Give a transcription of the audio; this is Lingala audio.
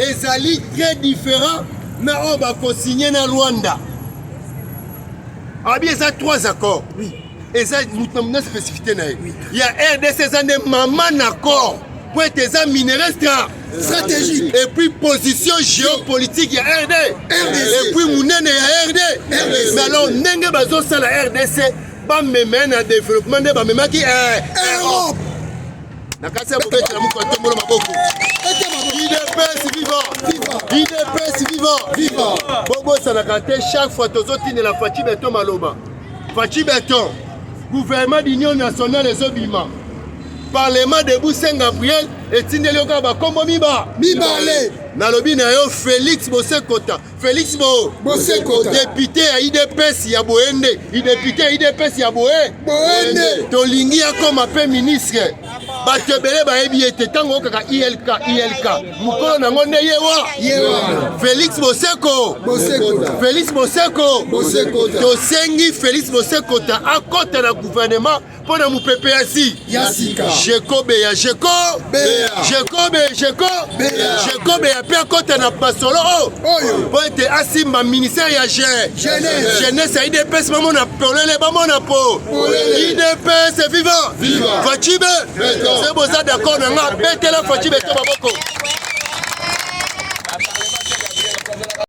ezali très différent na on va co-signer na Rwanda. Abi ça 3 accords. Oui. Et ça nous na spécificité na. Il y a RDC ça des maman accord pour être minerais stratégique et puis position géopolitique il y a RD. Et puis munene il y a RD. Mais alors ndenge bazo ça la RDC ba mène à développement de ba mène qui Europe. Nakasa bobeta na muko tombola maboko. IDPS vivant. IDPS vivant. Bobo Sanakate, chaque fois tozotine la Fachi Beton Maloba. Fachi Beton, gouvernement d'union nationale et Zobima. Parlement de Boussin Gabriel et Tindelioka Bakombo Mibale. Nalobi na yo Félix Bosekota. Félix Bosekota. Député à IDPS ya Boende. Député à IDPS ya Boende. Tolingi ya comme appel ministre. Batebele ba ebi ete tango kaka ILK. Mukolo na ngonde yewa. Félix Bosekota. Félix Bosekota. Tosengi Félix Bosekota à côté du gouvernement pour nous PPSI. Yassika. Jacob ya pe côté na pasolo pour être asimba ministère ya jeunesse ya IDPS maman na polele bamona po IDPS vivant Fachibe c'est bon ça d'accord na nga betela Fachibe to baboko